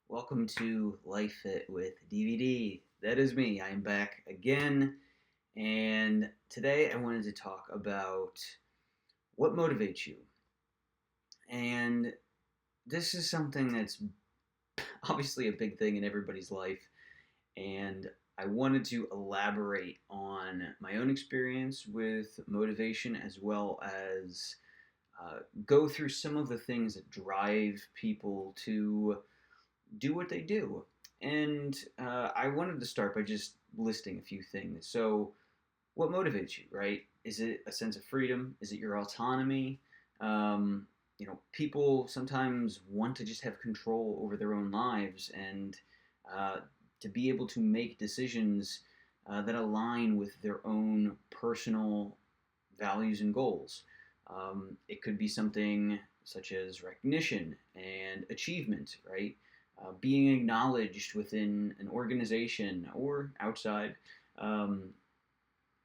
Welcome to Life Fit with DVD. That is me. I am back again, and today I wanted to talk about what motivates you. And this is something that's obviously a big thing in everybody's life, and I wanted to elaborate on my own experience with motivation as well as go through some of the things that drive people to do what they do. And I wanted to start by just listing a few things. So, what motivates you, right? Is it a sense of freedom? Is it your autonomy? Um, People sometimes want to just have control over their own lives and uh, to be able to make decisions that align with their own personal values and goals. It could be something such as recognition and achievement, right? Being acknowledged within an organization or outside, um,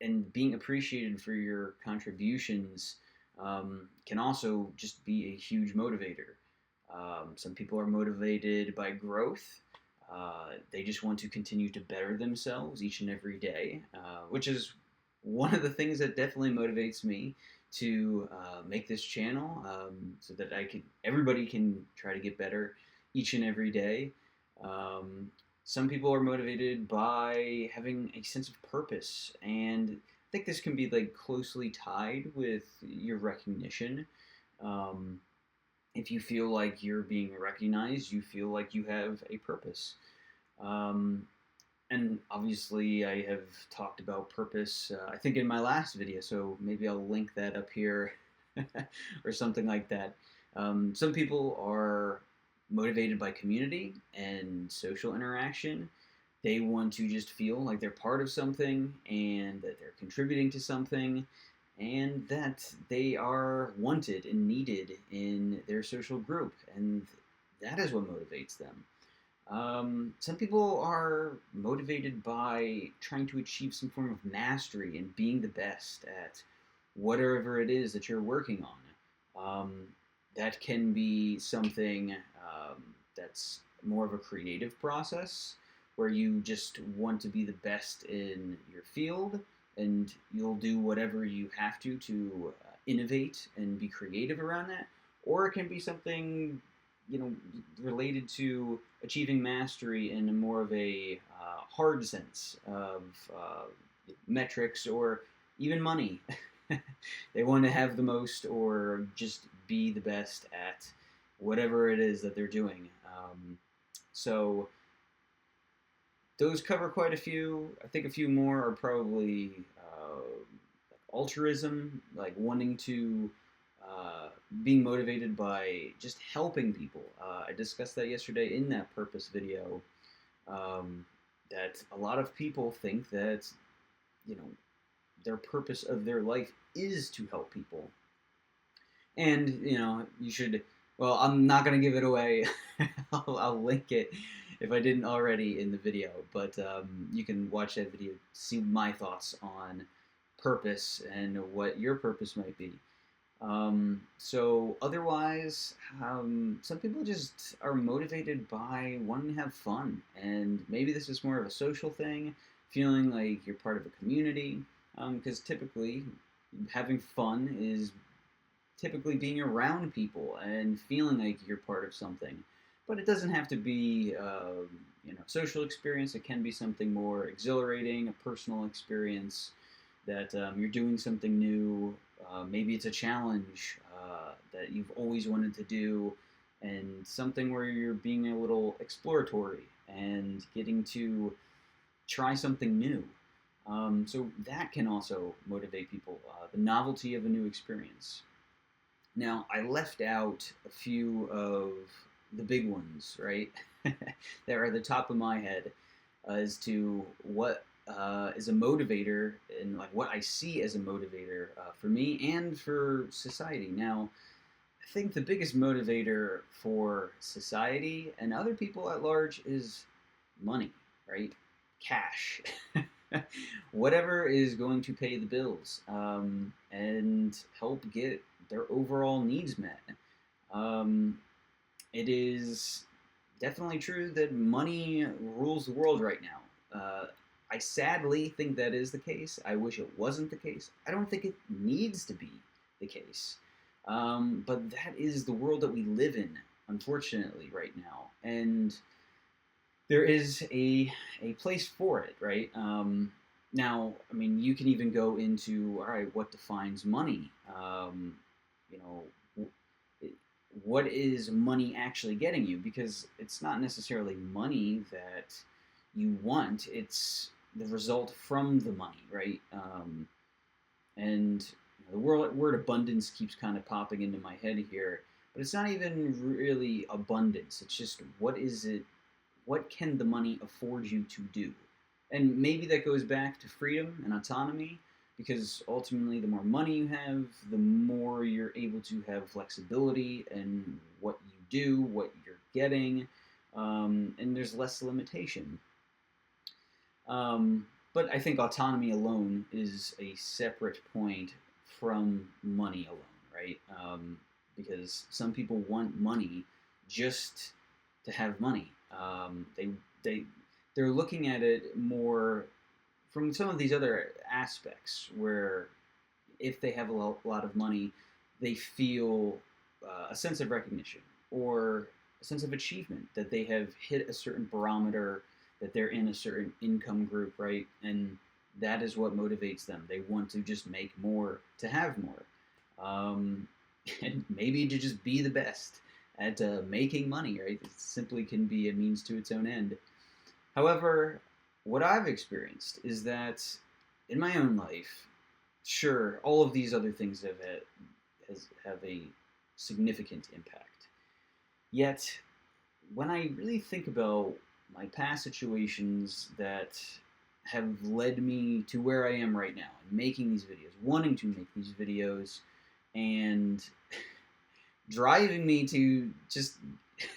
and being appreciated for your contributions can also just be a huge motivator. Some people are motivated by growth. They just want to continue to better themselves each and every day, which is one of the things that definitely motivates me to make this channel, so that everybody can try to get better each and every day. Um, some people are motivated by having a sense of purpose, and I think this can be like closely tied with your recognition. Um, if you feel like you're being recognized, you feel like you have a purpose. Um, and obviously, I have talked about purpose, I think, in my last video, so maybe I'll link that up here or something like that. Some people are motivated by community and social interaction. They want to just feel like they're part of something and that they're contributing to something and that they are wanted and needed in their social group. And that is what motivates them. Some people are motivated by trying to achieve some form of mastery and being the best at whatever it is that you're working on. That can be something that's more of a creative process where you just want to be the best in your field and you'll do whatever you have to innovate and be creative around that. Or it can be something related to achieving mastery in a more of a hard sense of metrics or even money. They want to have the most or just be the best at whatever it is that they're doing. So those cover quite a few. I think a few more are probably altruism, like wanting to uh, being motivated by just helping people. I discussed that yesterday in that purpose video. Um, that a lot of people think that you know their purpose of their life is to help people, and you should. Well, I'm not gonna give it away. I'll link it if I didn't already in the video, but you can watch that video, see my thoughts on purpose and what your purpose might be. So otherwise, some people just are motivated by wanting to have fun, and maybe this is more of a social thing, feeling like you're part of a community. Because typically, having fun is typically being around people and feeling like you're part of something. But it doesn't have to be, social experience. It can be something more exhilarating, a personal experience that you're doing something new. Maybe it's a challenge that you've always wanted to do, and something where you're being a little exploratory and getting to try something new. So that can also motivate people. The novelty of a new experience. Now, I left out a few of the big ones, right? that are at the top of my head as to what is a motivator and like what I see as a motivator for me and for society. Now, I think the biggest motivator for society and other people at large is money, right? Cash. Whatever is going to pay the bills and help get their overall needs met. Um, it is definitely true that money rules the world right now. I sadly think that is the case. I wish it wasn't the case. I don't think it needs to be the case. But that is the world that we live in, unfortunately, right now. And there is a place for it, right? Now, I mean, you can even go into, all right, what defines money? You know, what is money actually getting you? Because it's not necessarily money that you want; it's the result from the money, right? And the word abundance keeps kind of popping into my head here, but it's not even really abundance. It's just what is it? What can the money afford you to do? And maybe that goes back to freedom and autonomy, because ultimately, the more money you have, the more you're able to have flexibility in what you do, what you're getting, and there's less limitation. But I think autonomy alone is a separate point from money alone, right? Because some people want money just to have money. They they're looking at it more from some of these other aspects where if they have lot of money, they feel a sense of recognition or a sense of achievement that they have hit a certain barometer, that they're in a certain income group, right? And that is what motivates them. They want to just make more to have more. And maybe to just be the best at making money, right? It simply can be a means to its own end. However, what I've experienced is that in my own life, sure, all of these other things have a significant impact. Yet, when I really think about my past situations that have led me to where I am right now, and making these videos, wanting to make these videos, and driving me to just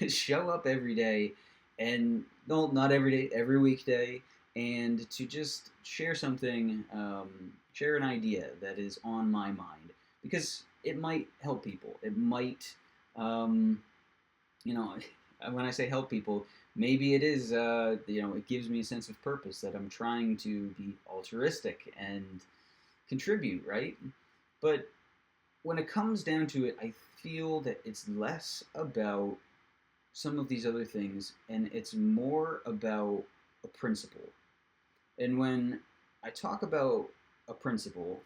show up every day, and no, not every day, every weekday, and to just share something, share an idea that is on my mind, because it might help people. It might, um, you know, when I say help people, maybe it is, it gives me a sense of purpose that I'm trying to be altruistic and contribute, right? But when it comes down to it, I feel that it's less about some of these other things and it's more about a principle. And when I talk about a principle,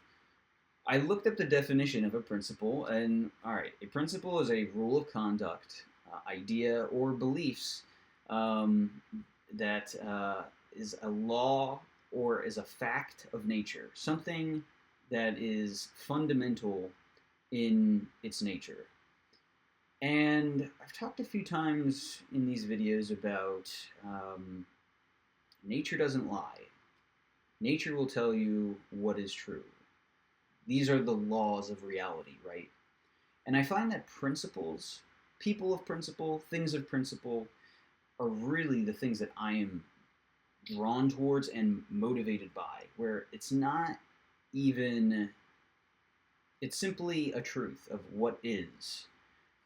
I looked up the definition of a principle, and all right, a principle is a rule of conduct, idea, or beliefs um, that is a law or is a fact of nature, something that is fundamental in its nature. And I've talked a few times in these videos about nature doesn't lie. Nature will tell you what is true. These are the laws of reality, right? And I find that principles, people of principle, things of principle, are really the things that I am drawn towards and motivated by, where it's not even, it's simply a truth of what is.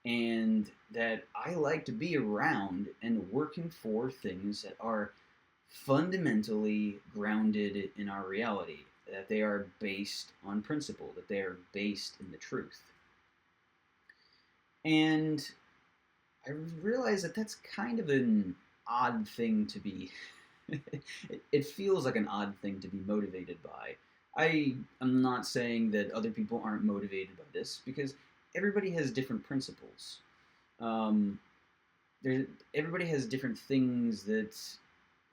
And that I like to be around and working for things that are fundamentally grounded in our reality, that they are based on principle, that they are based in the truth. And I realize that that's kind of an odd thing to be. It feels like an odd thing to be motivated by. I am not saying that other people aren't motivated by this, because everybody has different principles. Um, Everybody has different things that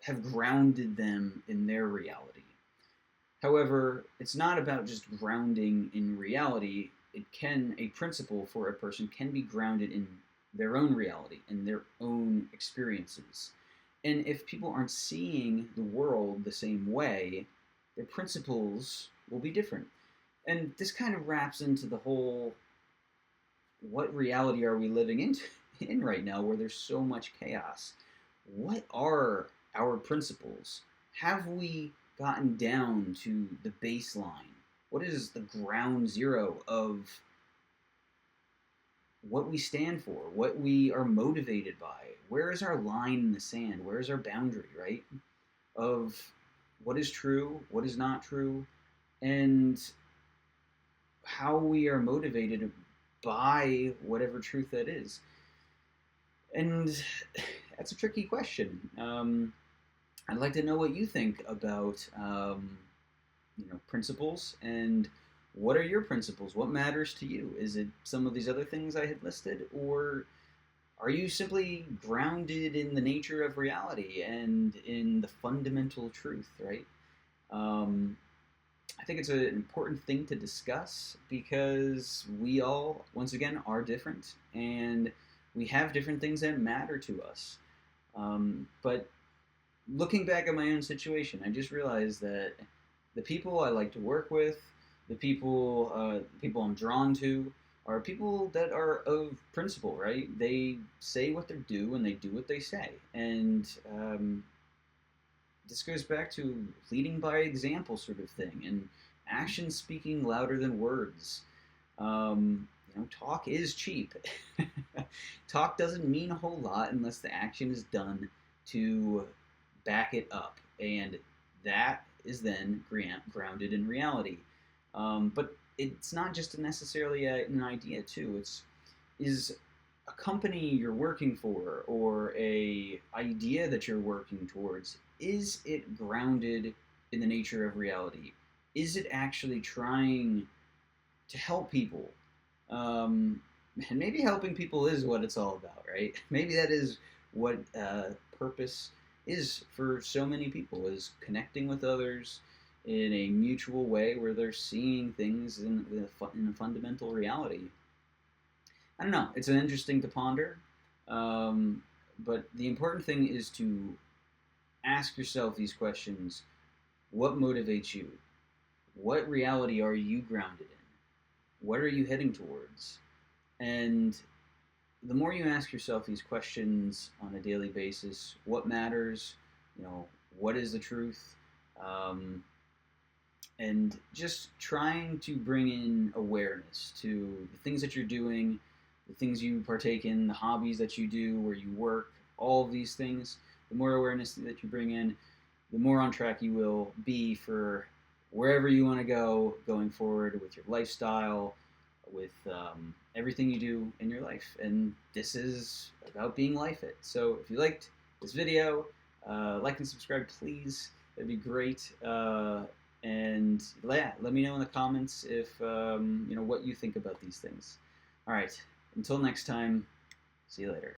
have grounded them in their reality. However, it's not about just grounding in reality. A principle for a person can be grounded in their own reality and their own experiences. And if people aren't seeing the world the same way, their principles will be different. And this kind of wraps into the whole, what reality are we living in right now where there's so much chaos? What are our principles? Have we gotten down to the baseline? What is the ground zero of what we stand for, what we are motivated by. Where is our line in the sand? Where is our boundary, right? Of what is true, what is not true, and how we are motivated by whatever truth that is. And that's a tricky question. I'd like to know what you think about principles, and what are your principles? What matters to you? Is it some of these other things I had listed, or are you simply grounded in the nature of reality and in the fundamental truth, right? Um, I think it's an important thing to discuss because we all, once again, are different and we have different things that matter to us. But looking back at my own situation, I just realized that the people I like to work with, the people I'm drawn to, are people that are of principle, right? They say what they do and they do what they say, and this goes back to leading by example, sort of thing, and action speaking louder than words. Talk is cheap. Talk doesn't mean a whole lot unless the action is done to back it up, and that is then grounded in reality. But it's not just necessarily an idea too. It's is a company you're working for or a idea that you're working towards, is it grounded in the nature of reality? Is it actually trying to help people? Um, and maybe helping people is what it's all about, right? Maybe that is what purpose is for so many people, is connecting with others in a mutual way where they're seeing things in a fundamental reality. I don't know. It's an interesting to ponder. Um, but the important thing is to ask yourself these questions. What motivates you? What reality are you grounded in? What are you heading towards? And the more you ask yourself these questions on a daily basis, what matters? You know, what is the truth? Um, and just trying to bring in awareness to the things that you're doing, the things you partake in, the hobbies that you do, where you work, all of these things. The more awareness that you bring in, the more on track you will be for wherever you want to go going forward with your lifestyle, with everything you do in your life. And this is about being life it. So if you liked this video, like and subscribe, please. That'd be great. And yeah, let me know in the comments if what you think about these things. All right. Until next time. See you later.